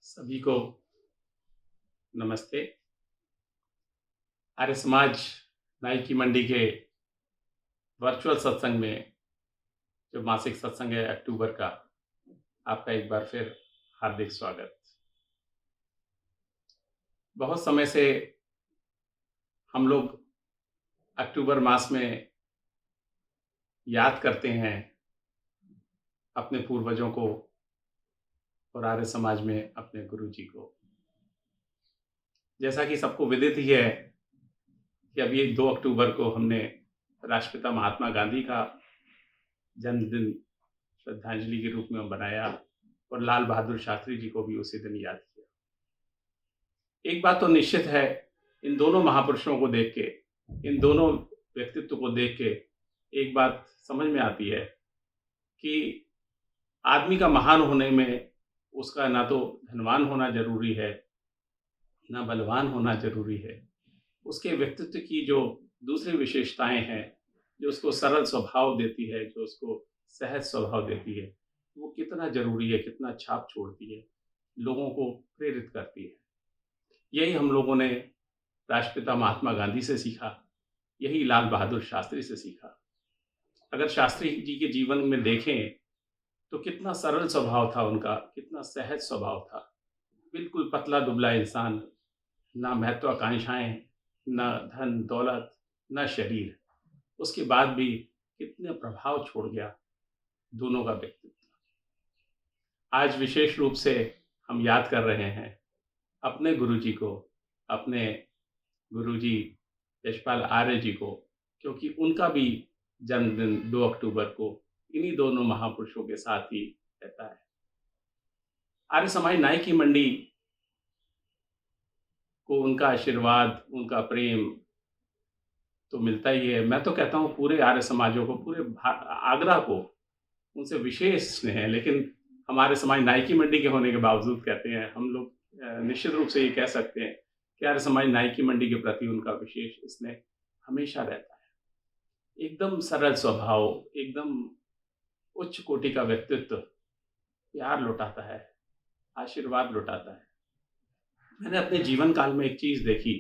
सभी को नमस्ते। आर्य समाज नाई की मंडी के वर्चुअल सत्संग में जो मासिक सत्संग है अक्टूबर का, आपका एक बार फिर हार्दिक स्वागत। बहुत समय से हम लोग अक्टूबर मास में याद करते हैं अपने पूर्वजों को और आर्य समाज में अपने गुरु जी को। जैसा कि सबको विदित ही है कि अभी 2 अक्टूबर को हमने राष्ट्रपिता महात्मा गांधी का जन्मदिन श्रद्धांजलि के रूप में बनाया और लाल बहादुर शास्त्री जी को भी उसी दिन याद किया। एक बात तो निश्चित है, इन दोनों महापुरुषों को देख के, इन दोनों व्यक्तित्व को देख के एक बात समझ में आती है कि आदमी का महान होने में उसका ना तो धनवान होना जरूरी है, ना बलवान होना जरूरी है। उसके व्यक्तित्व की जो दूसरी विशेषताएं हैं, जो उसको सरल स्वभाव देती है, जो उसको सहज स्वभाव देती है, वो कितना जरूरी है, कितना छाप छोड़ती है, लोगों को प्रेरित करती है। यही हम लोगों ने राष्ट्रपिता महात्मा गांधी से सीखा, यही लाल बहादुर शास्त्री से सीखा। अगर शास्त्री जी के जीवन में देखें तो कितना सरल स्वभाव था उनका, कितना सहज स्वभाव था। बिल्कुल पतला दुबला इंसान, ना महत्वाकांक्षाएं, ना धन दौलत, ना शरीर, उसके बाद भी कितने प्रभाव छोड़ गया दोनों का व्यक्तित्व। आज विशेष रूप से हम याद कर रहे हैं अपने गुरुजी को, अपने गुरुजी यशपाल आर्य जी को, क्योंकि उनका भी जन्मदिन 2 अक्टूबर को इन्हीं दोनों महापुरुषों के साथ ही रहता है। आर्य समाज नाई की मंडी को उनका आशीर्वाद, उनका प्रेम तो मिलता ही है। मैं तो कहता हूँ पूरे आर्य समाजों को, पूरे आगरा को उनसे विशेष स्नेह है। लेकिन हमारे समाज नाई की मंडी के होने के बावजूद कहते हैं हम लोग, निश्चित रूप से ये कह सकते हैं कि आर्य समाज नाई की मंडी के प्रति उनका विशेष स्नेह हमेशा रहता है। एकदम सरल स्वभाव, एकदम उच्च कोटि का व्यक्तित्व, प्यार लुटाता है, आशीर्वाद लुटाता है। मैंने अपने जीवन काल में एक चीज देखी,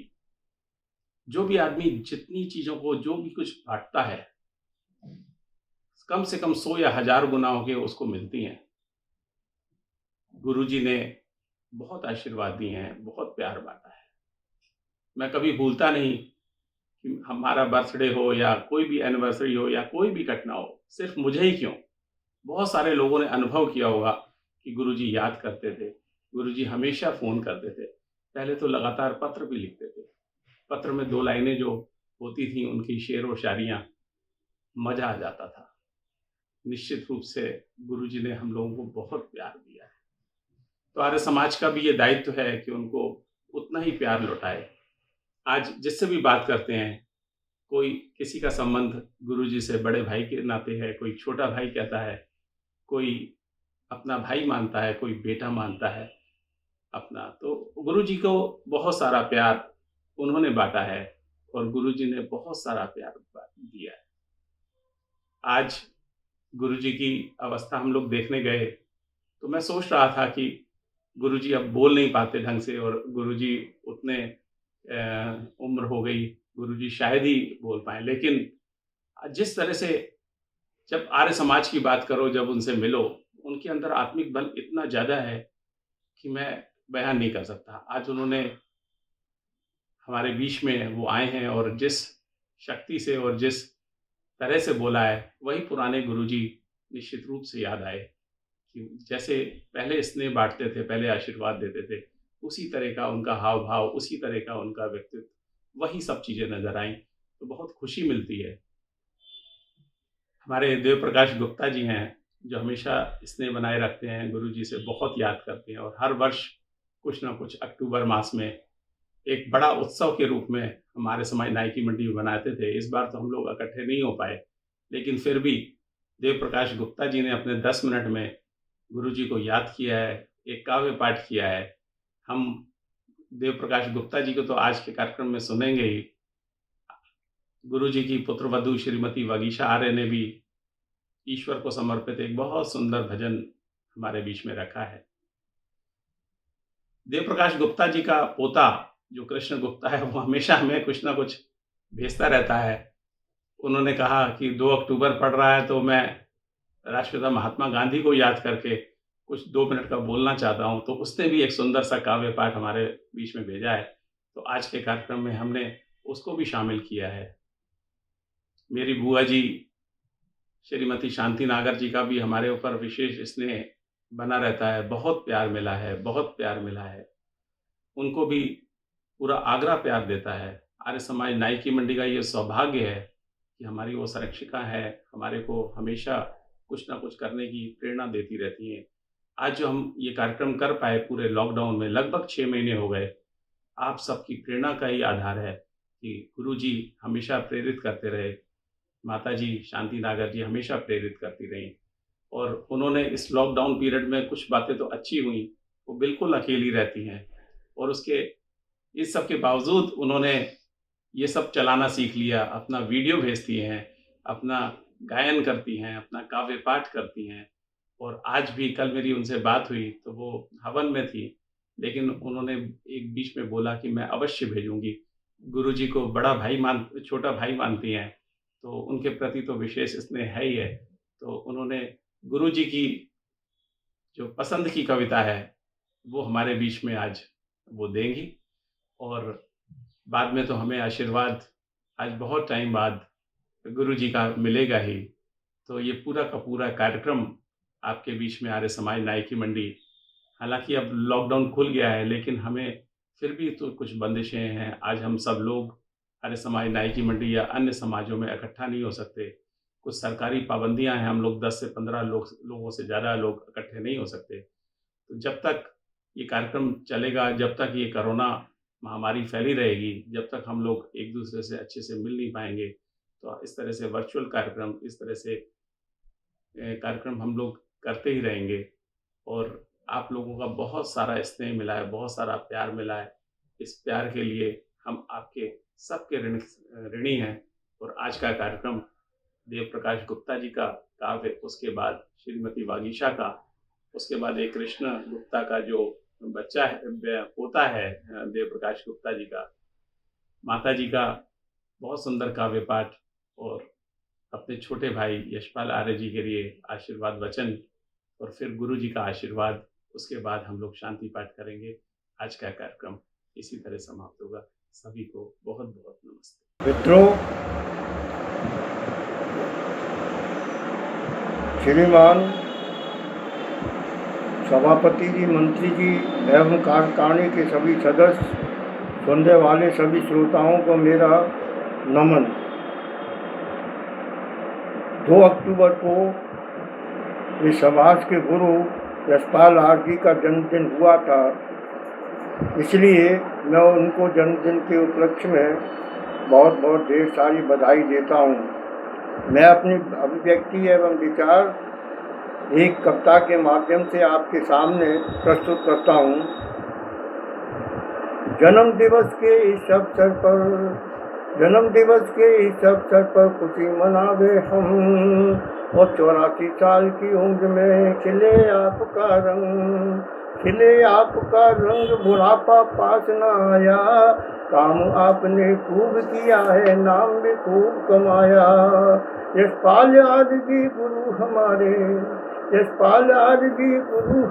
जो भी आदमी जितनी चीजों को, जो भी कुछ बांटता है, कम से कम 100 या 1000 गुना होके उसको मिलती हैं। गुरुजी ने बहुत आशीर्वाद दिए हैं, बहुत प्यार बांटा है। मैं कभी भूलता नहीं कि हमारा बर्थडे हो या कोई भी एनिवर्सरी हो या कोई भी घटना हो, सिर्फ मुझे ही क्यों, बहुत सारे लोगों ने अनुभव किया होगा कि गुरुजी याद करते थे, गुरुजी हमेशा फोन करते थे। पहले तो लगातार पत्र भी लिखते थे। पत्र में 2 लाइनें जो होती थी उनकी शेर व शायरियां, मजा आ जाता था। निश्चित रूप से गुरुजी ने हम लोगों को बहुत प्यार दिया है, तो आर्य समाज का भी ये दायित्व है कि उनको उतना ही प्यार लौटाए। आज जिससे भी बात करते हैं, कोई किसी का संबंध गुरुजी से बड़े भाई के नाते है, कोई छोटा भाई कहता है, कोई अपना भाई मानता है, कोई बेटा मानता है अपना। तो गुरुजी को बहुत सारा प्यार उन्होंने बांटा है और गुरुजी ने बहुत सारा प्यार दिया है। आज गुरुजी की अवस्था हम लोग देखने गए तो मैं सोच रहा था कि गुरुजी अब बोल नहीं पाते ढंग से, और गुरुजी उतने उम्र हो गई, गुरुजी शायद ही बोल पाए। लेकिन जिस तरह से जब आर्य समाज की बात करो, जब उनसे मिलो, उनके अंदर आत्मिक बल इतना ज़्यादा है कि मैं बयान नहीं कर सकता। आज उन्होंने हमारे बीच में वो आए हैं और जिस शक्ति से और जिस तरह से बोला है, वही पुराने गुरुजी निश्चित रूप से याद आए कि जैसे पहले स्नेह बांटते थे, पहले आशीर्वाद देते थे, उसी तरह का उनका हाव भाव, उसी तरह का उनका व्यक्तित्व, वही सब चीज़ें नजर आईं। तो बहुत खुशी मिलती है। हमारे देव प्रकाश गुप्ता जी हैं, जो हमेशा स्नेह बनाए रखते हैं, गुरुजी से बहुत याद करते हैं और हर वर्ष कुछ ना कुछ अक्टूबर मास में एक बड़ा उत्सव के रूप में हमारे समाज नाई की मंडी में बनाते थे। इस बार तो हम लोग इकट्ठे नहीं हो पाए, लेकिन फिर भी देव प्रकाश गुप्ता जी ने अपने 10 मिनट में गुरुजी को याद किया है, एक काव्य पाठ किया है। हम देव प्रकाश गुप्ता जी को तो आज के कार्यक्रम में सुनेंगे ही। गुरुजी की पुत्र वधू श्रीमती वगीशा आर्य ने भी ईश्वर को समर्पित एक बहुत सुंदर भजन हमारे बीच में रखा है। देव प्रकाश गुप्ता जी का पोता जो कृष्ण गुप्ता है, वो हमेशा हमें कुछ ना कुछ भेजता रहता है। उन्होंने कहा कि 2 अक्टूबर पड़ रहा है, तो मैं राष्ट्रपिता महात्मा गांधी को याद करके कुछ 2 मिनट का बोलना चाहता हूँ। तो उसने भी एक सुंदर सा काव्य पाठ हमारे बीच में भेजा है। तो आज के कार्यक्रम में हमने उसको भी शामिल किया है। मेरी बुआ जी श्रीमती शांति नागर जी का भी हमारे ऊपर विशेष स्नेह बना रहता है। बहुत प्यार मिला है, बहुत प्यार मिला है। उनको भी पूरा आगरा प्यार देता है। आर्य समाज नाई की मंडी का ये सौभाग्य है कि हमारी वो संरक्षिका है, हमारे को हमेशा कुछ ना कुछ करने की प्रेरणा देती रहती हैं। आज जो हम ये कार्यक्रम कर पाए पूरे लॉकडाउन में, लगभग 6 महीने हो गए, आप सबकी प्रेरणा का ही आधार है कि गुरुजी हमेशा प्रेरित करते रहे, माताजी शांति नागर जी हमेशा प्रेरित करती रहीं और उन्होंने इस लॉकडाउन पीरियड में कुछ बातें तो अच्छी हुई, वो बिल्कुल अकेली रहती हैं और उसके इस सब के बावजूद उन्होंने ये सब चलाना सीख लिया, अपना वीडियो भेजती हैं, अपना गायन करती हैं, अपना काव्य पाठ करती हैं और आज भी कल मेरी उनसे बात हुई तो वो हवन में थी, लेकिन उन्होंने एक बीच में बोला कि मैं अवश्य भेजूँगी। गुरुजी को बड़ा भाई छोटा भाई मानती हैं, तो उनके प्रति तो विशेष स्नेह है ही है। तो उन्होंने गुरुजी की जो पसंद की कविता है, वो हमारे बीच में आज वो देंगी और बाद में तो हमें आशीर्वाद आज बहुत टाइम बाद गुरुजी का मिलेगा ही। तो ये पूरा का पूरा कार्यक्रम आपके बीच में आर्य समाज नाई की मंडी, हालाँकि अब लॉकडाउन खुल गया है, लेकिन हमें फिर भी तो कुछ बंदिशें हैं। आज हम सब लोग आर्य समाज नाई की मंडी या अन्य समाजों में इकट्ठा नहीं हो सकते। कुछ सरकारी पाबंदियाँ हैं, हम लोग 10 से 15 लोगों से ज़्यादा लोग इकट्ठे नहीं हो सकते। तो जब तक ये कार्यक्रम चलेगा, जब तक ये कोरोना महामारी फैली रहेगी, जब तक हम लोग एक-दूसरे से अच्छे से मिल नहीं पाएँगे, तो इस तरह से वर्चुअल कार्यक्रम, इस तरह से कार्यक्रम हम लोग करते ही रहेंगे और आप लोगों का बहुत सारा स्नेह मिला है, बहुत सारा प्यार मिला है। इस प्यार के लिए हम आपके सबके ऋणी हैं और आज का कार्यक्रम देव प्रकाश गुप्ता जी का काव्य, उसके बाद श्रीमती वागीशा का, उसके बाद एक कृष्ण गुप्ता का जो बच्चा है, पोता है देव प्रकाश गुप्ता जी का, माता जी का बहुत सुंदर काव्य पाठ और अपने छोटे भाई यशपाल आर्य जी के लिए आशीर्वाद वचन और फिर गुरु जी का आशीर्वाद, उसके बाद हम लोग शांति पाठ करेंगे। आज का कार्यक्रम इसी तरह समाप्त होगा। सभी को बहुत बहुत नमस्ते। मित्रों, श्रीमान सभापति जी, मंत्री जी एवं कार्यकारिणी के सभी सदस्य, सुनने वाले सभी श्रोताओं को मेरा नमन। 2 अक्टूबर को इस समाज के गुरु यशपाल आर्य जी का जन्मदिन हुआ था, इसलिए मैं उनको जन्मदिन के उपलक्ष्य में बहुत बहुत ढेर सारी बधाई देता हूँ। मैं अपनी अभिव्यक्ति एवं विचार एक कविता के माध्यम से आपके सामने प्रस्तुत करता हूँ। जन्म दिवस के इस अवसर पर खुशी मनावे हम, और 84 साल की उम्र में खिले आपका रंग बुढ़ापा पास न आया। काम आपने खूब किया है, नाम भी खूब कमाया। यशपाल आर्य जी गुरु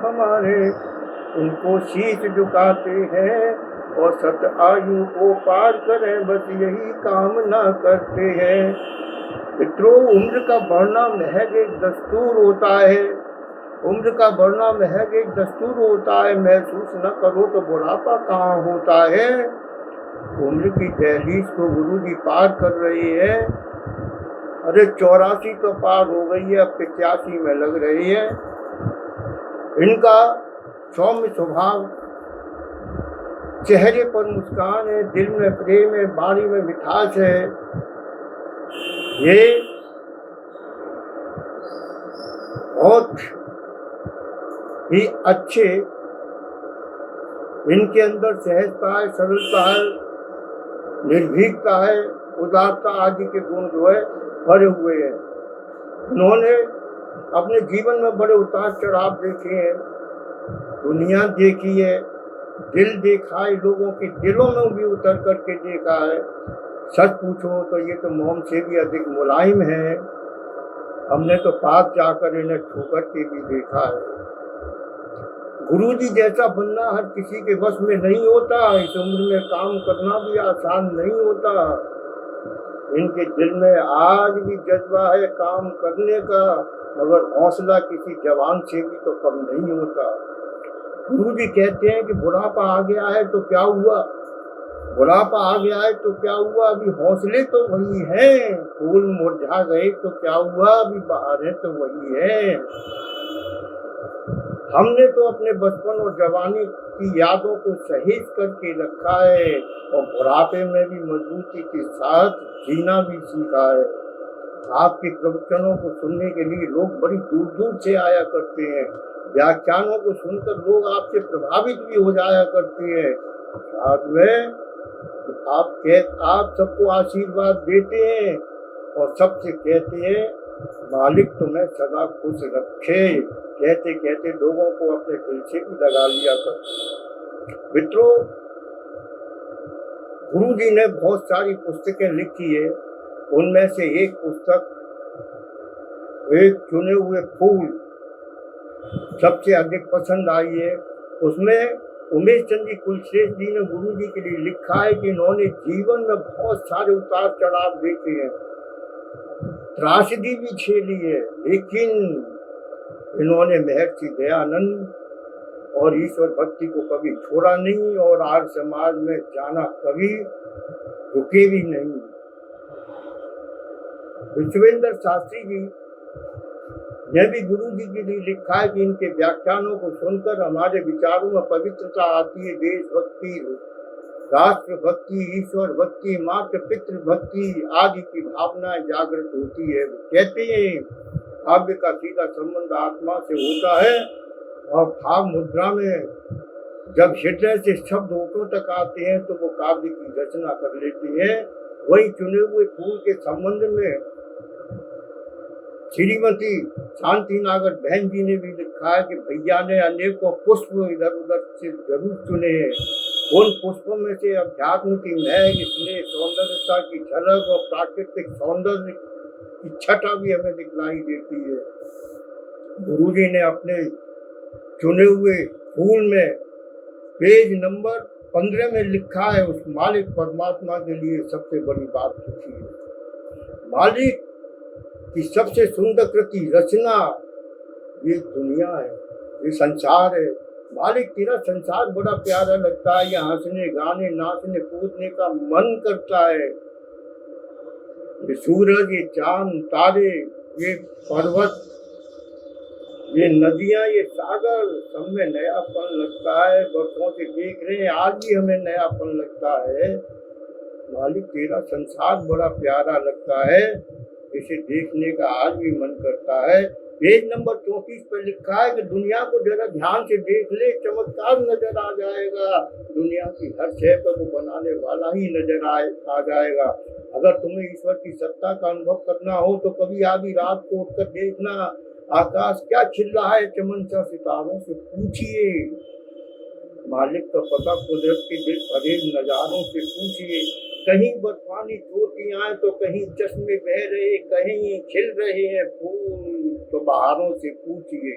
हमारे, उनको शीश झुकाते हैं और सत आयु को पार करें, बस यही कामना करते हैं। मित्रों, उम्र का बढ़ना महज एक दस्तूर होता है। महसूस न करो तो बुढ़ापा कहाँ होता है। उम्र की दहलीज को गुरु जी पार कर रहे हैं। अरे 84 तो पार हो गई है, अब 85 में लग रही है। इनका सौम्य स्वभाव, चेहरे पर मुस्कान है, दिल में प्रेम है, वाणी में मिठास है। ये बहुत ही अच्छे, इनके अंदर सहजता है, सरलता है, निर्भीकता है, उदारता आदि के गुण जो है भरे हुए हैं। उन्होंने अपने जीवन में बड़े उतार चढ़ाव देखे हैं, दुनिया देखी है, दिल देखा है, लोगों के दिलों में भी उतर करके देखा है। सच पूछो तो ये तो मोम से भी अधिक मुलायम है। हमने तो पास जाकर इन्हें छू के भी देखा है। गुरुजी जैसा बनना हर किसी के बस में नहीं होता। इस उम्र में काम करना भी आसान नहीं होता। इनके दिल में आज भी जज्बा है काम करने का, मगर हौसला किसी जवान से भी तो कम नहीं होता। गुरुजी कहते हैं कि बुढ़ापा आ गया है तो क्या हुआ, बुढ़ापा आ गया है तो क्या हुआ, अभी हौसले तो वही हैं। फूल मुरझा गए तो क्या हुआ, अभी बहारें तो वही हैं। हमने तो अपने बचपन और जवानी की यादों को सहेज करके रखा है और बुढ़ापे में भी मजबूती के साथ जीना भी सीखा है। आपके प्रवचनों को सुनने के लिए लोग बड़ी दूर दूर से आया करते हैं। व्याख्यानों को सुनकर लोग आपसे प्रभावित भी हो जाया करते हैं। साथ में आप सबको आशीर्वाद देते हैं और सबसे कहते हैं मालिक तुम्हें सदा खुश रखे। कहते कहते लोगों को अपने दिल से भी लगा लिया कर। मित्रों, गुरुजी ने बहुत सारी पुस्तकें लिखी है। उनमें से एक पुस्तक एक चुने हुए फूल सबसे अधिक पसंद आई है। उसमें उमेश चंद जी कुलश्रेष्ठ जी ने गुरुजी के लिए लिखा है कि इन्होंने जीवन में बहुत सारे उतार चढ़ाव देखे हैं, त्रासदी भी झेली है, लेकिन इन्होंने महर्षि दयानंद और ईश्वर भक्ति को कभी छोड़ा नहीं और आर्य समाज में जाना कभी रुके भी नहीं। विश्वेंद्र शास्त्री जी ने भी गुरु जी के लिए लिखा है कि इनके व्याख्यानों को सुनकर हमारे विचारों में पवित्रता आती है। देशभक्ति, राष्ट्र भक्ति, ईश्वर भक्ति, मातृ पितृ भक्ति आदि की भावनाएं जागृत होती है। कहते हैं काव्य का सीधा संबंध आत्मा से होता है और भाव मुद्रा में जब हृदय से शब्द होठों तक आते हैं तो वो काव्य की रचना कर लेते हैं। वही चुने हुए फूल के संबंध में श्रीमती शांति नागर बहन जी ने भी लिखा है कि भैया ने अनेकों पुष्प इधर उधर से जरूर चुने हैं। उन पुष्पों में से अध्यात्म की महक, स्नेह, सौंदर्यता की झलक और प्राकृतिक सौंदर्य की छटा भी हमें दिखलाई देती है। गुरुजी ने अपने चुने हुए फूल में पेज नंबर 15 में लिखा है, उस मालिक परमात्मा के लिए सबसे बड़ी बात लिखी है। मालिक की सबसे सुंदर कृति रचना ये दुनिया है, ये संसार है। मालिक तेरा संसार बड़ा प्यारा लगता है, यहाँ हंसने गाने नाचने कूदने का मन करता है। ये सूरज, ये चांद, तारे, ये पर्वत, ये नदियां, ये सागर, सब में नयापन लगता है। बरसों से देख रहे हैं, आज भी हमें नयापन लगता है। मालिक तेरा संसार बड़ा प्यारा लगता है, इसे देखने का आज भी मन करता है। पेज नंबर 34 पर लिखा है कि दुनिया को जरा ध्यान से देख ले, चमत्कार नजर आ जाएगा। दुनिया की हर शय पर वो बनाने वाला ही नजर आ जाएगा। अगर तुम्हें ईश्वर की सत्ता का अनुभव करना हो तो कभी आधी रात को उठकर देखना, आकाश क्या खिल रहा है, चमन सा सितारों से पूछिए। मालिक का पता कुदरत के दिल भरे नजारों से पूछिए। कहीं बर्फानी चोटियां तो कहीं चश्मे बह रहे, कहीं खिल रहे हैं फूल, तो बहारों से पूछिए।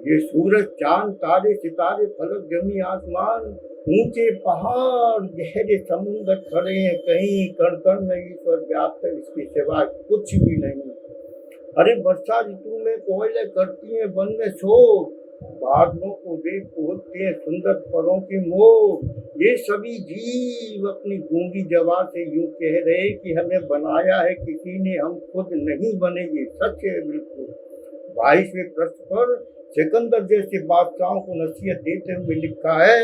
ये सूरज, चांद, तारे, सितारे, फलक, जमी, आसमान, ऊंचे पहाड़, गहरे समुद्र खड़े हैं, कहीं कण कण में ईश्वर व्याप्त है, इसके सिवा कुछ भी नहीं। अरे वर्षा ऋतु में कोयले करती हैं वन में शोर, बादलों को देख उठते हैं सुंदर फलों के मोर। ये सभी जीव अपनी गूंगी जबान से यूं कह रहे कि हमें बनाया है किसी ने, हम खुद नहीं बने। ये सच है बिल्कुल। 22वें पृष्ठ पर सिकंदर जैसे बादशाहों को नसीहत देते हुए लिखा है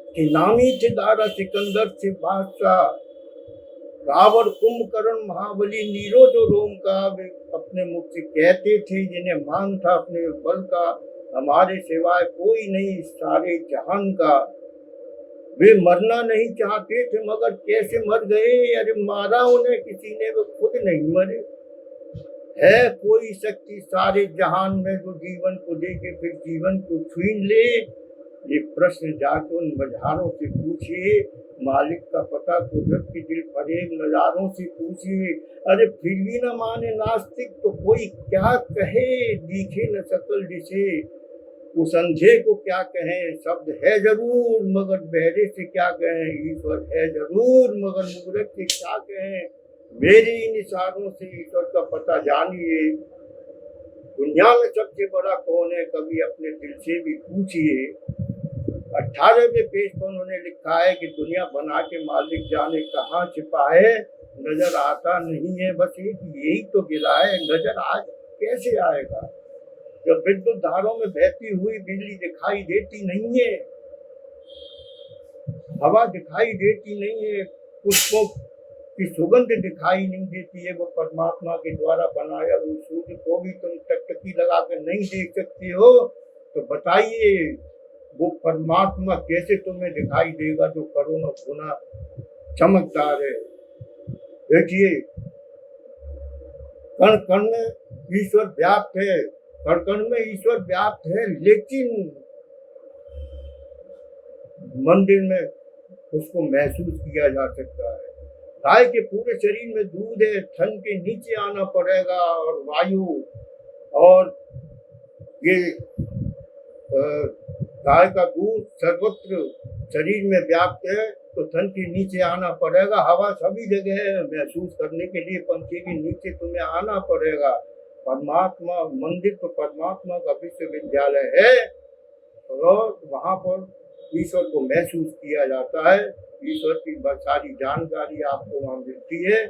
कि नामी थे दारा सिकंदर से बादशाह, रावण, कुंभकर्ण, महाबली, नीरो जो रोम का। वे अपने मुख से कहते थे जिन्हें मान था अपने बल का, हमारे सिवाय कोई नहीं सारे जहान का। वे मरना नहीं चाहते थे मगर कैसे मर गए। अरे मारा उन्हें किसी ने, वो खुद नहीं मरे। है कोई शक्ति सारे जहान में जो जीवन को देके फिर जीवन को छीन ले। ये प्रश्न जाके उन मझारों से पूछिए, मालिक का पता कुदरत के दिल फरेब नजारों से पूछिए। अरे फिर भी न माने नास्तिक तो कोई क्या कहे, दिखे न सकल जिसे वो समझे को क्या कहें। शब्द है जरूर मगर बहरे से क्या कहें, ईश्वर है जरूर मगर मूर्ख से क्या कहें। मेरे इन इशारों से ईश्वर का पता जानिए, दुनिया में सबसे बड़ा कौन है कभी अपने दिल से भी पूछिए। 18वें पेज पर उन्होंने लिखा है कि दुनिया बना के मालिक जाने कहाँ छिपा है, नजर आता नहीं है बस एक यही तो गिरा है, नजर आज कैसे आएगा। जब विद्युत धारों में बहती हुई बिजली दिखाई देती नहीं है, हवा दिखाई देती नहीं है, पुष्पों की सुगंध दिखाई नहीं देती है, वो परमात्मा के द्वारा बनाया हुआ सूर्य को भी तुम टकटकी लगा कर नहीं देख सकते हो, तो बताइए वो परमात्मा कैसे तुम्हें दिखाई देगा जो करोड़ों गुना चमकदार है। देखिए कण कण में ईश्वर व्याप्त है, कण कण में ईश्वर व्याप्त है, लेकिन मंदिर में उसको महसूस किया जा सकता है। गाय के पूरे शरीर में दूध है, थन के नीचे आना पड़ेगा, और वायु और ये गाय का दूध सर्वत्र शरीर में व्याप्त है, तो थन के नीचे आना पड़ेगा। हवा सभी जगह है, महसूस करने के लिए पंखे के नीचे तुम्हें आना पड़ेगा। परमात्मा मंदिर तो परमात्मा का विश्वविद्यालय है, और वहां पर ईश्वर को महसूस किया जाता है। ईश्वर की सारी जानकारी आपको वहां मिलती है।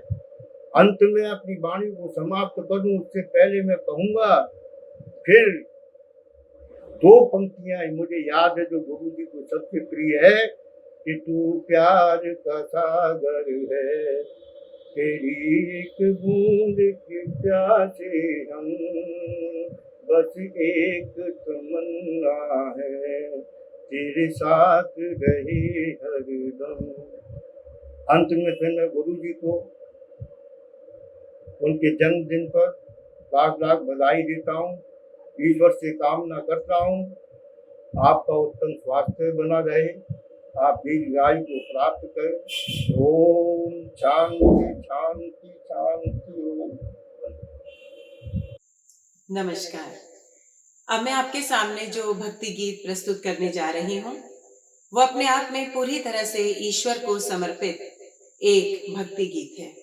अंत में अपनी वाणी को समाप्त करूं उससे पहले मैं कहूंगा, फिर 2 पंक्तियां मुझे याद है जो गुरु जी को सबसे प्रिय है, कि तू प्यार का सागर है, तेरी एक बूंद की प्यासे हम, बस एक तमन्ना है, तेरे साथ रहे हरदम। अंत में फिर मैं गुरु जी को उनके जन्मदिन पर लाख लाख बधाई देता हूँ। ईश्वर से कामना करता हूँ आपका उत्तम स्वास्थ्य बना रहे, आप दीर्घायु को प्राप्त करें। ओम शांति शांति शांति ओम। नमस्कार। अब मैं आपके सामने जो भक्ति गीत प्रस्तुत करने जा रही हूँ, वो अपने आप में पूरी तरह से ईश्वर को समर्पित एक भक्ति गीत है।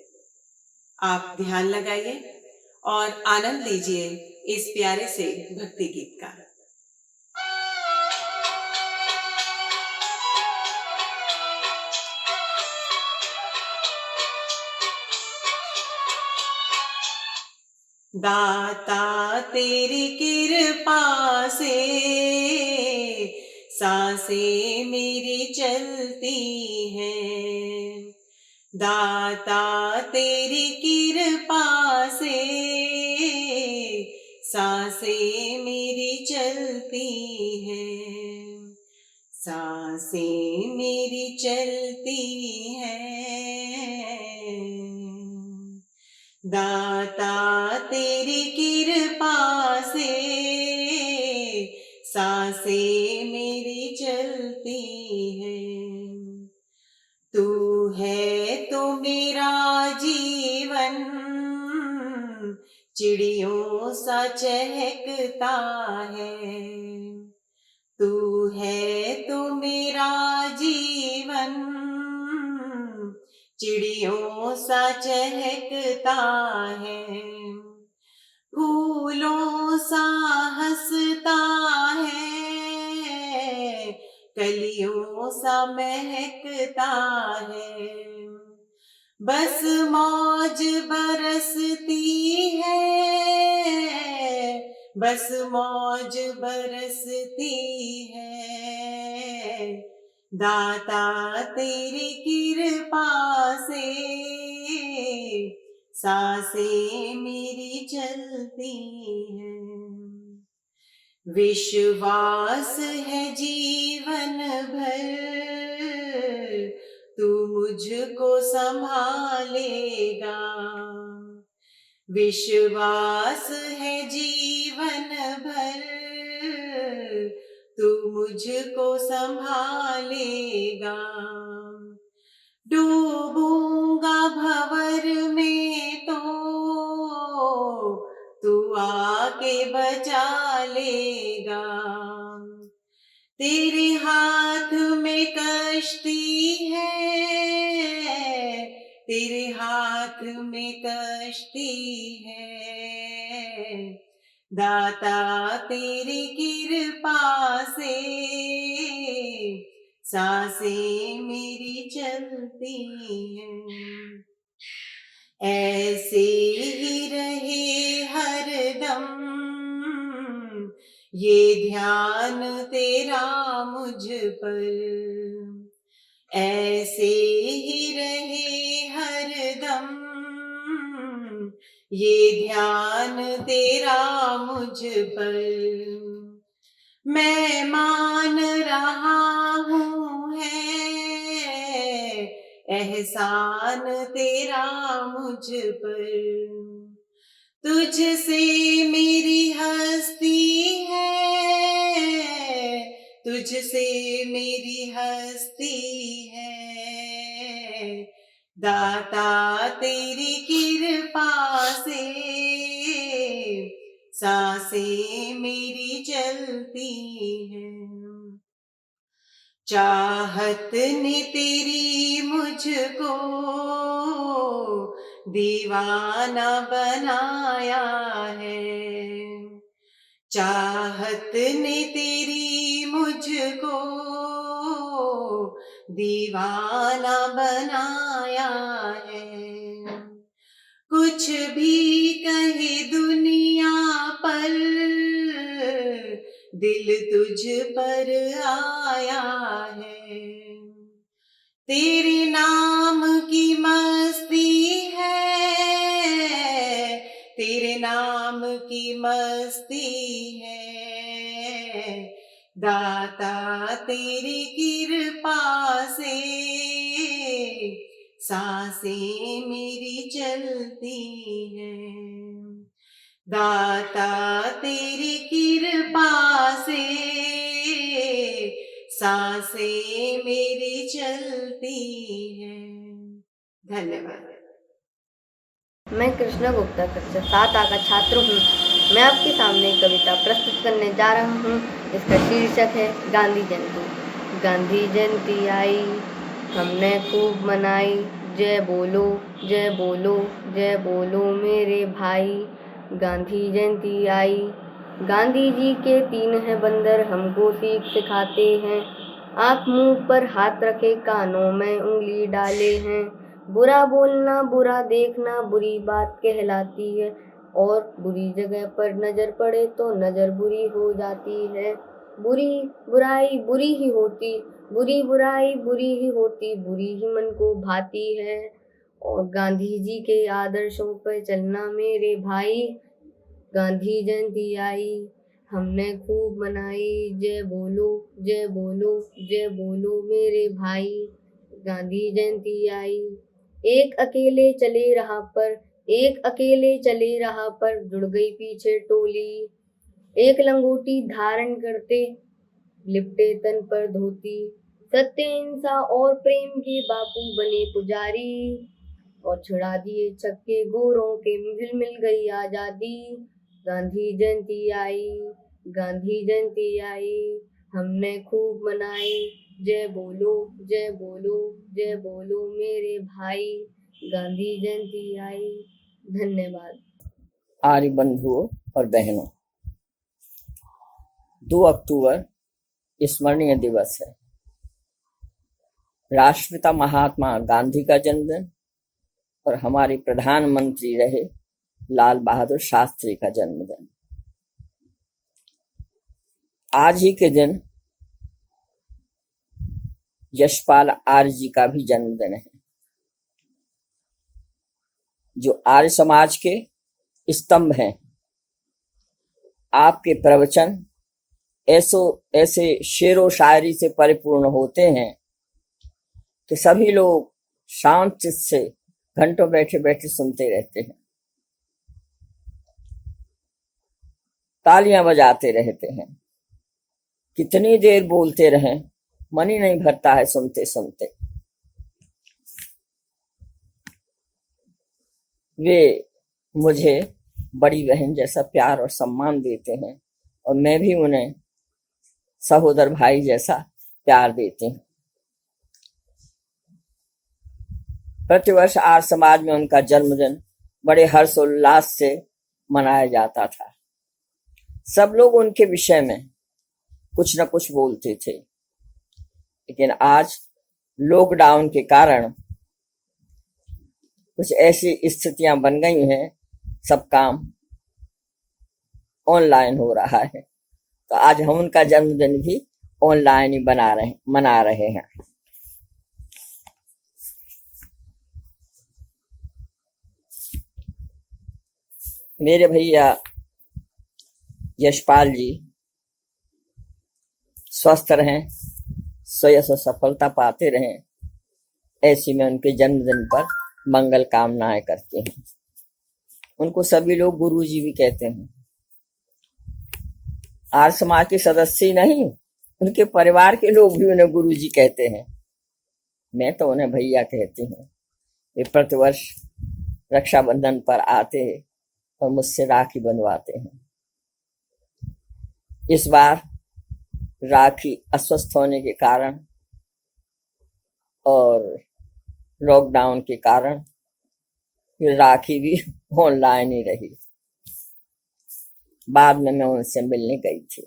आप ध्यान लगाइए और आनंद लीजिए इस प्यारे से भक्ति गीत का। दाता तेरी कृपा से सांसें मेरी चलती हैं, दाता तेरी कृपा से सांसें मेरी चलती हैं, सांसें मेरी चलती हैं। दाता तेरी कृपा से सांसें मेरी चलती हैं। तू है तो मेरा जीवन चिड़ियों सा चहकता है, तू है तो मेरा जीवन चिड़ियों सा चहकता है, फूलों सा हंसता है, कलियों सा महकता है, बस मौज बरसती है, बस मौज बरसती है। दाता तेरी कृपा से सांसें मेरी चलती हैं। विश्वास है जीवन भर तू मुझको संभालेगा, विश्वास है जीवन भर तू मुझको संभालेगा। डूबूंगा भंवर में तो तू आके बचा लेगा। तेरे हाथ में कश्ती है, तेरे हाथ में कश्ती है। दाता तेरी कृपा से सांसें मेरी चलती हैं। ऐसे ही रहे हरदम ये ध्यान तेरा मुझ पर। ऐसे ही रहे हरदम ये ध्यान तेरा मुझ पर। मैं मान रहा हूँ है एहसान तेरा मुझ पर। तुझसे मेरी हस्ती है, तुझसे मेरी हस्ती है। दाता तेरी कृपा से सांसें मेरी चलती हैं। चाहत ने तेरी मुझको दीवाना बनाया है। चाहत ने तेरी मुझको दीवाना बनाया है। कुछ भी कहे दुनिया पर दिल तुझ पर आया है। तेरे नाम की मस्ती है, तेरे नाम की मस्ती है। दाता तेरी कृपा से सांसें मेरी चलती हैं। दाता तेरी कृपा से सांसें मेरी चलती हैं। धन्यवाद। मैं कृष्णा गुप्ता कक्षा 7A का छात्र हूँ। मैं आपके सामने एक कविता प्रस्तुत करने जा रहा हूँ। इसका शीर्षक है गांधी जयंती। गांधी जयंती आई, हमने खूब मनाई। जय बोलो जय बोलो जय बोलो मेरे भाई। गांधी जयंती आई। गांधी जी के 3 है बंदर, हमको सीख सिखाते हैं। आँख मुंह पर हाथ रखे, कानों में उंगली डाले हैं। बुरा बोलना बुरा देखना बुरी बात कहलाती है, और बुरी जगह पर नजर पड़े तो नजर बुरी हो जाती है। बुरी बुराई बुरी ही होती, बुरी बुराई बुरी ही होती, बुरी ही मन को भाती है। और गांधी जी के आदर्शों पर चलना मेरे भाई। गांधी जयंती आई, हमने खूब मनाई। जय बोलो जय बोलो जय बोलो मेरे भाई। गांधी जयंती आई। एक अकेले चले राह पर, एक अकेले चले राह पर, जुड़ गई पीछे टोली। एक लंगोटी धारण करते, लिपटे तन पर धोती। सत्य हिंसा और प्रेम के बापू बने पुजारी, और छुड़ा दिए छक्के गोरों के, मिल गई आजादी। गांधी जयंती आई, गांधी जयंती आई, हमने खूब मनाई। जय बोलो जय बोलो जय बोलो मेरे भाई। गांधी जयंती आई। धन्यवाद। आर्य बंधुओं और बहनों, 2 अक्टूबर स्मरणीय दिवस है। राष्ट्रपिता महात्मा गांधी का जन्मदिन और हमारे प्रधानमंत्री रहे लाल बहादुर शास्त्री का जन्मदिन। आज ही के दिन यशपाल आर्य जी का भी जन्मदिन है, जो आर्य समाज के स्तंभ हैं। आपके प्रवचन ऐसे शेरो शायरी से परिपूर्ण होते हैं कि सभी लोग शांत चित्त से घंटों बैठे बैठे सुनते रहते हैं, तालियां बजाते रहते हैं। कितनी देर बोलते रहें, मन ही नहीं भरता है सुनते सुनते। वे मुझे बड़ी बहन जैसा प्यार और सम्मान देते हैं और मैं भी उन्हें सहोदर भाई जैसा प्यार देती हूँ। प्रतिवर्ष आर्य समाज में उनका जन्मदिन बड़े हर्षोल्लास से मनाया जाता था। सब लोग उनके विषय में कुछ न कुछ बोलते थे, लेकिन आज लॉकडाउन के कारण कुछ ऐसी स्थितियां बन गई हैं, सब काम ऑनलाइन हो रहा है, तो आज हम उनका जन्मदिन भी ऑनलाइन ही मना रहे हैं। मेरे भैया यशपाल जी स्वस्थ रहें, स्वयं सफलता पाते रहें, ऐसी मैं उनके जन्मदिन पर मंगल कामनाएं करती हूँ। उनको सभी लोग गुरुजी भी कहते हैं। आर्य समाज के सदस्य नहीं, उनके परिवार के लोग भी उन्हें गुरुजी कहते हैं। मैं तो उन्हें भैया कहती हूँ। वे प्रतिवर्ष रक्षाबंधन पर आते और मुझसे राखी बंधवाते हैं। इस बार राखी अस्वस्थ होने के कारण और लॉकडाउन के कारण फिर राखी भी ऑनलाइन ही रही। बाद में मैं उनसे मिलने गई थी।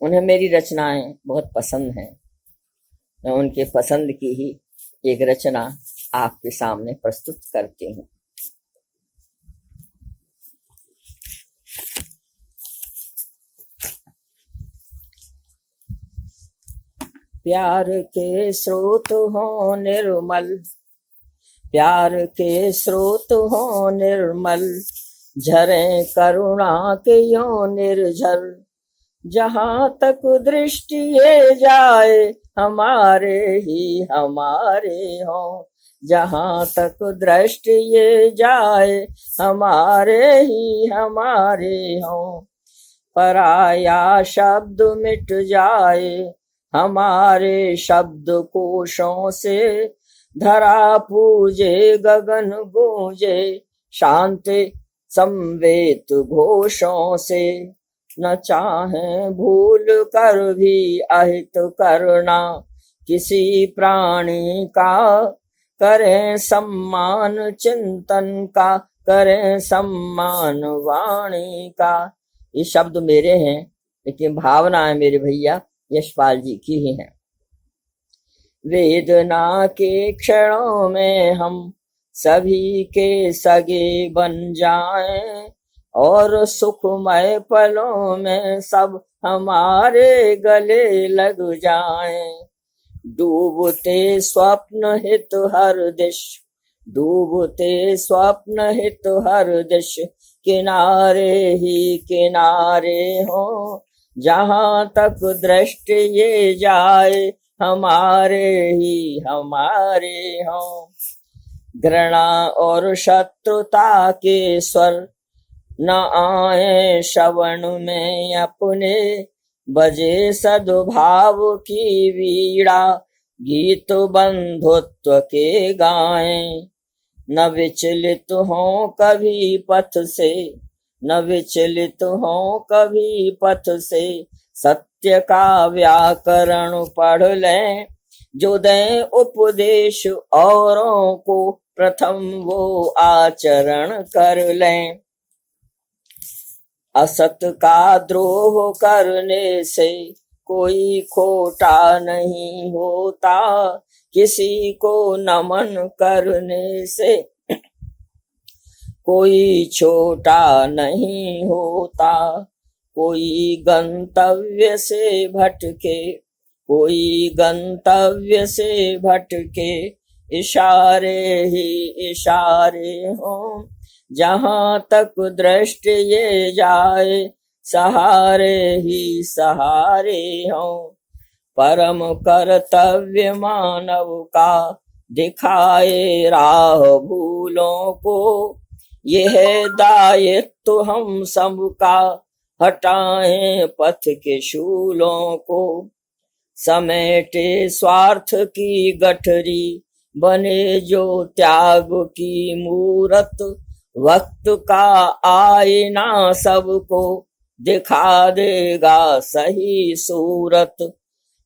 उन्हें मेरी रचनाएं बहुत पसंद हैं। मैं उनके पसंद की ही एक रचना आपके सामने प्रस्तुत करती हूँ। प्यार के स्रोत हो निर्मल, प्यार के स्रोत हो निर्मल, झरे करुणा के यो निर्झर, जहाँ तक दृष्टि ये जाए हमारे ही हमारे हो, जहाँ तक दृष्टि ये जाए हमारे ही हमारे हो, पराया शब्द मिट जाए हमारे शब्द कोशों से, धरा पूजे गगन गूंजे शांत संवेद घोषों से, न चाहे भूल कर भी अहित करना किसी प्राणी का, करें सम्मान चिंतन का, करें सम्मान वाणी का। ये शब्द मेरे हैं, लेकिन भावनाएं मेरे भैया यशपाल जी की ही हैं। वेदना के क्षणों में हम सभी के सगे बन जाएं, और सुखमय पलों में सब हमारे गले लग जाएं। डूबते स्वप्न हित हर दिश, डूबते स्वप्न हित हर दिश, किनारे ही किनारे हो, जहाँ तक दृष्टि ये जाए हमारे ही हमारे हो। घृणा और शत्रुता के स्वर न आए श्रवण में अपने, बजे सद्भाव की वीणा गीत बंधुत्व के गाएं। न विचलित हो कभी पथ से, न विचलित हो कभी पथ से, सत्य का व्याकरण पढ़ लें, जो दें उपदेश औरों को, प्रथम वो आचरण कर लें। असत का द्रोह करने से कोई खोटा नहीं होता, किसी को नमन करने से कोई छोटा नहीं होता। कोई गंतव्य से भटके, कोई गंतव्य से भटके, इशारे ही इशारे हों, जहाँ तक दृष्टि ये जाए सहारे ही सहारे हों। परम कर्तव्य मानव का दिखाए राह भूलों को, यह दायित्व हम सबका हटाएं पथ के शूलों को, समेटे स्वार्थ की गठरी, बने जो त्याग की मूरत, वक्त का आईना सबको दिखा देगा सही सूरत।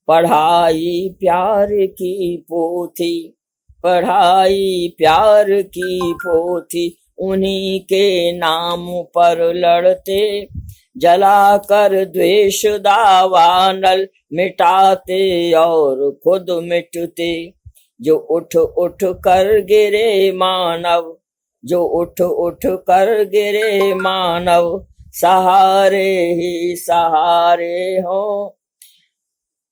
पढ़ाई प्यार की पोथी, पढ़ाई प्यार की पोथी, उन्हीं के नाम पर लड़ते, जला कर द्वेष दावानल मिटाते और खुद मिटते। जो उठ उठ कर गिरे मानव, जो उठ उठ कर गिरे मानव, सहारे ही सहारे हो।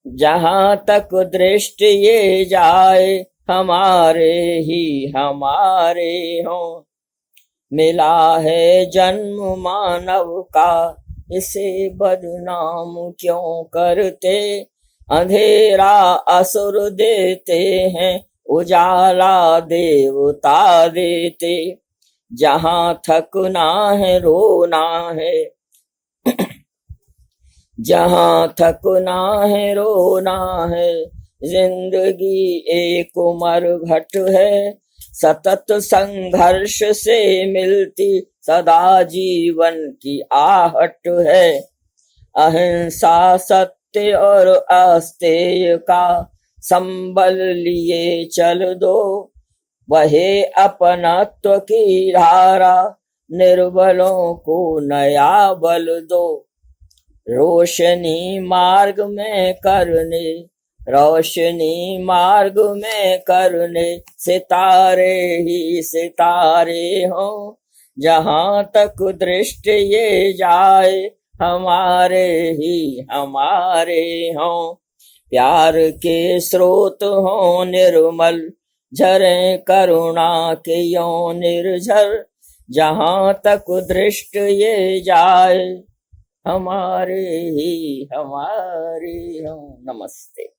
जहाँ तक दृष्टि ये जाए, हमारे ही हमारे हो। मिला है जन्म मानव का, इसे बदनाम क्यों करते, अंधेरा असुर देते हैं, उजाला देवता देते। जहाँ थकना है रोना है, जहाँ थकना है रोना है, जिंदगी एक मरघट है, सतत संघर्ष से मिलती सदा जीवन की आहट है। अहिंसा सत्य और अस्तेय का संबल लिए चल दो, वहे अपनत्व की धारा, निर्बलों को नया बल दो। रोशनी मार्ग में करने, रोशनी मार्ग में करने, सितारे ही सितारे हों। जहाँ तक दृष्टि ये जाए, हमारे ही हमारे हों। प्यार के स्रोत हों निर्मल, झरे करुणा के यों निर्झर। जहाँ तक दृष्टि ये जाए, हमारे ही हमारे हों। नमस्ते।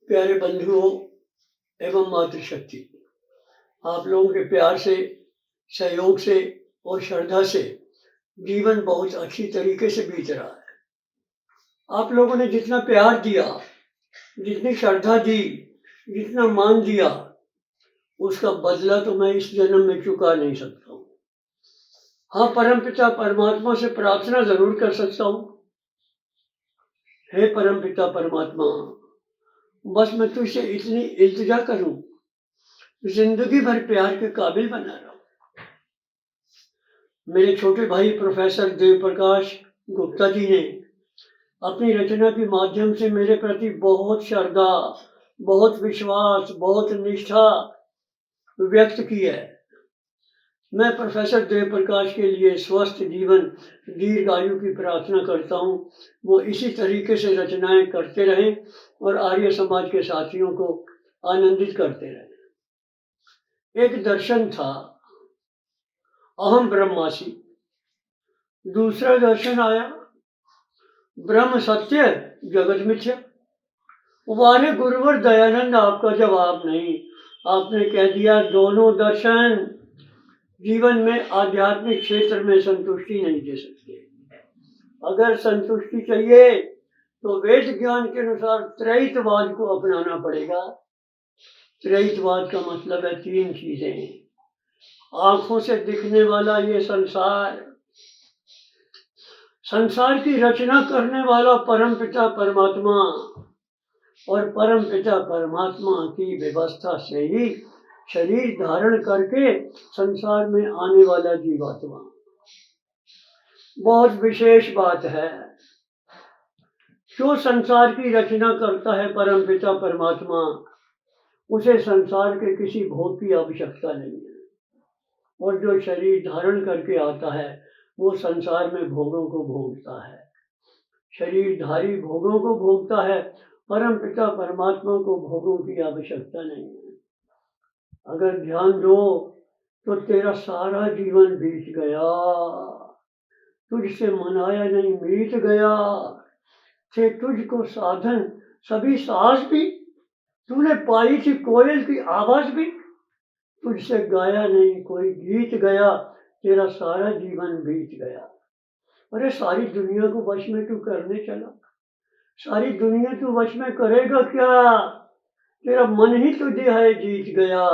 प्यारे बंधुओं एवं मातृशक्ति, आप लोगों के प्यार से, सहयोग से और श्रद्धा से जीवन बहुत अच्छी तरीके से बीत रहा है। आप लोगों ने जितना प्यार दिया, जितनी श्रद्धा दी, जितना मान दिया, उसका बदला तो मैं इस जन्म में चुका नहीं सकता हूँ। हाँ, परमपिता परमात्मा से प्रार्थना जरूर कर सकता हूँ, हे परमपिता परमात्मा, बस मैं तुझसे इतनी इल्तिजा करूं, जिंदगी भर प्यार के काबिल बना रहा। मेरे छोटे भाई प्रोफेसर देव प्रकाश गुप्ता जी ने अपनी रचना के माध्यम से मेरे प्रति बहुत श्रद्धा, बहुत विश्वास, बहुत निष्ठा व्यक्त की है। मैं प्रोफेसर देव प्रकाश के लिए स्वस्थ जीवन, दीर्घायु की प्रार्थना करता हूँ। वो इसी तरीके से रचनाएं करते रहें और आर्य समाज के साथियों को आनंदित करते रहें। एक दर्शन था, अहम ब्रह्मासि। दूसरा दर्शन आया, ब्रह्म सत्य जगत मिथ्या। वाले गुरुवर दयानंद, आपका जवाब नहीं। आपने कह दिया दोनों दर्शन जीवन में आध्यात्मिक क्षेत्र में संतुष्टि नहीं दे सकते। अगर संतुष्टि चाहिए तो वेद ज्ञान के अनुसार त्रैतवाद को अपनाना पड़ेगा। त्रैतवाद का मतलब है तीन चीजें। आंखों से दिखने वाला ये संसार, संसार की रचना करने वाला परमपिता परमात्मा और परमपिता परमात्मा की व्यवस्था से ही शरीर धारण करके संसार में आने वाला जीवात्मा। बहुत विशेष बात है, जो संसार की रचना करता है परमपिता परमात्मा, उसे संसार के किसी भोग की आवश्यकता नहीं है। और जो शरीर धारण करके आता है वो संसार में भोगों को भोगता है, शरीरधारी भोगों को भोगता है। परमपिता परमात्मा को भोगों की आवश्यकता नहीं है। अगर ध्यान दो तो तेरा सारा जीवन बीत गया, तुझसे मनाया नहीं मीत गया। थे तुझको साधन सभी साज भी, तूने पाई थी कोयल की आवाज भी, तुझसे गाया नहीं कोई गीत गया। तेरा सारा जीवन बीत गया। अरे सारी दुनिया को वश में तू करने चला, सारी दुनिया तू वश में करेगा क्या? तेरा मन ही तुझे है जीत गया,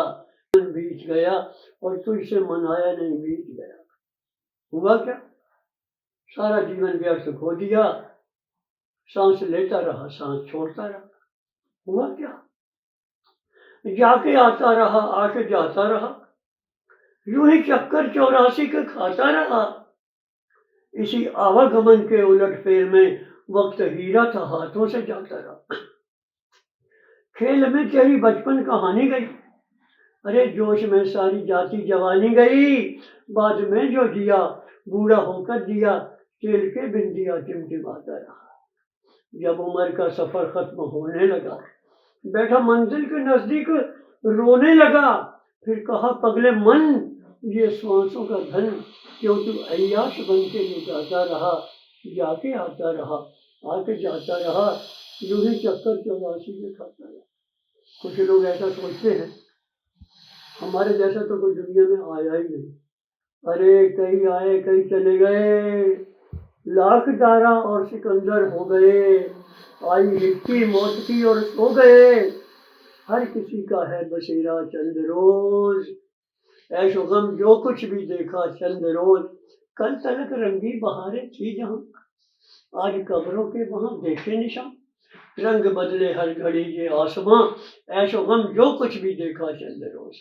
मन बीत गया और तुझसे मनाया नहीं, बीत गया। हुआ क्या? सारा जीवन व्यर्थ खो दिया, सांस लेता रहा, सांस छोड़ता रहा। हुआ क्या? जाके आता रहा, आके जाता रहा, यूं ही चक्कर 84 के खाता रहा। इसी आवागमन के उलट फेर में वक्त हीरा था, हाथों से जाता रहा। खेल में तेरी बचपन कहानी गई, अरे जोश में सारी जाति जवानी गई। बाद में जो जिया बूढ़ा होकर दिया, तेल के बिंदिया टिमटिमाता रहा। जब उम्र का सफर खत्म होने लगा, बैठा मंजिल के नजदीक रोने लगा। फिर कहा पगले मन, ये श्वासों का धन क्यों तू अय्याश बन के लुटाता रहा, जाके आता रहा, आके जाता रहा, यूं ही चक्कर 84 में खाता रहा। कुछ लोग ऐसा सोचते हैं हमारे जैसा तो कोई दुनिया में आया ही नहीं। अरे कई आए कई चले गए, लाख दारा और सिकंदर हो गए, आई हिटकी मौत की और सो गए। हर किसी का है बसेरा चंद रोज, ऐशो गम जो कुछ भी देखा चंद रोज। कल तलक रंगी बहारें थी जहां, आज कब्रों के वहां देखे निशान। रंग बदले हर घड़ी ये आसमां, ऐशो गम जो कुछ भी देखा चंद रोज।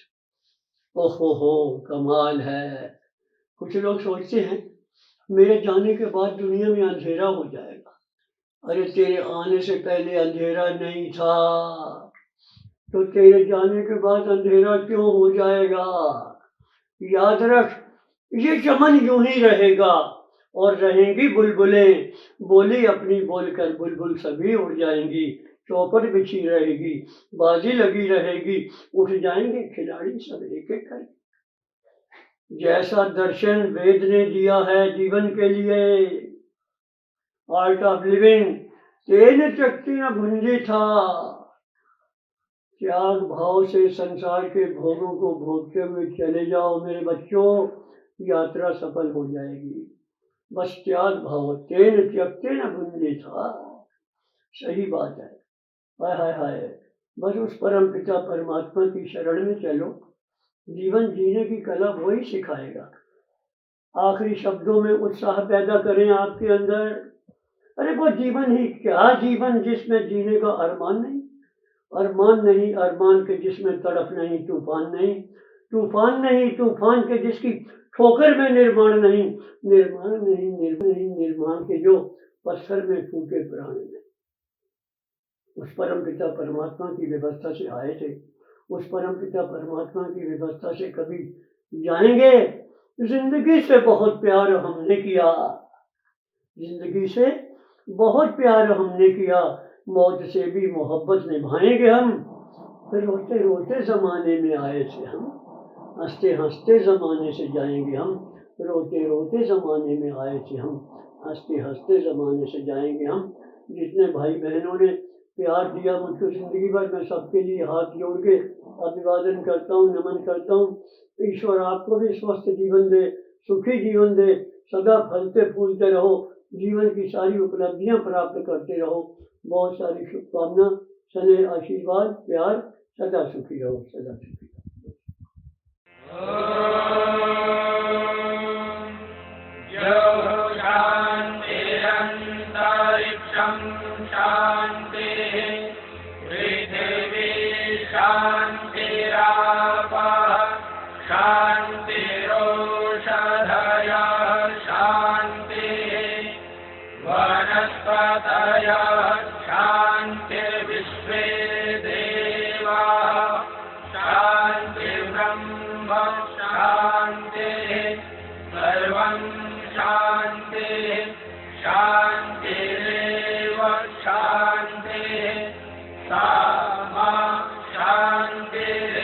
ओहो हो कमाल है। कुछ लोग सोचते हैं मेरे जाने के बाद दुनिया में अंधेरा हो जाएगा। अरे तेरे आने से पहले अंधेरा नहीं था, तो तेरे जाने के बाद अंधेरा क्यों हो जाएगा? याद रख, ये चमन यूं ही रहेगा और रहेंगी बुलबुलें, बोली अपनी बोलकर बुलबुल सभी उड़ जाएंगी। चौपट बिछी रहेगी, बाजी लगी रहेगी, उठ जाएंगे खिलाड़ी सब एक एक करके। जैसा दर्शन वेद ने दिया है जीवन के लिए, आर्ट ऑफ लिविंग, तेन चक्ति न भुंजी था। त्याग भाव से संसार के भोगों को भोगते हुए चले जाओ मेरे बच्चों, यात्रा सफल हो जाएगी। बस त्याग भाव, तेन त्यक्ते न भुंजी था। सही बात है। हाय हाय हाय, बस उस परम पिता परमात्मा की शरण में चलो, जीवन जीने की कला वो ही सिखाएगा। आखिरी शब्दों में उत्साह पैदा करें आपके अंदर। अरे वो जीवन ही क्या जीवन जिसमें जीने का अरमान नहीं, अरमान नहीं अरमान के जिसमें तड़प नहीं, तूफान नहीं, तूफान नहीं तूफान के जिसकी ठोकर में निर्माण नहीं, निर्माण नहीं निर्माण के जो पत्थर में फूटे प्राण नहीं। उस परम पिता परमात्मा की व्यवस्था से आए थे, उस परम पिता परमात्मा की व्यवस्था से कभी जाएंगे। जिंदगी से बहुत प्यार हमने किया, जिंदगी से बहुत प्यार हमने किया, मौत से भी मोहब्बत निभाएंगे हम। फिर रोते रोते जमाने में आए थे हम, हंसते हंसते जमाने से जाएंगे हम। रोते रोते जमाने में आए थे हम, हंसते हंसते जमाने से जाएंगे हम। जितने भाई बहनों ने प्यार दिया मुझको जिंदगी भर, मैं सबके लिए हाथ जोड़ के अभिवादन करता हूँ, नमन करता हूँ। ईश्वर आपको भी स्वस्थ जीवन दे, सुखी जीवन दे, सदा फलते फूलते रहो, जीवन की सारी उपलब्धियां प्राप्त करते रहो। बहुत सारी शुभकामना, स्नेह, आशीर्वाद, प्यार, सदा सुखी रहो, सदा सुखी शांति, शांति,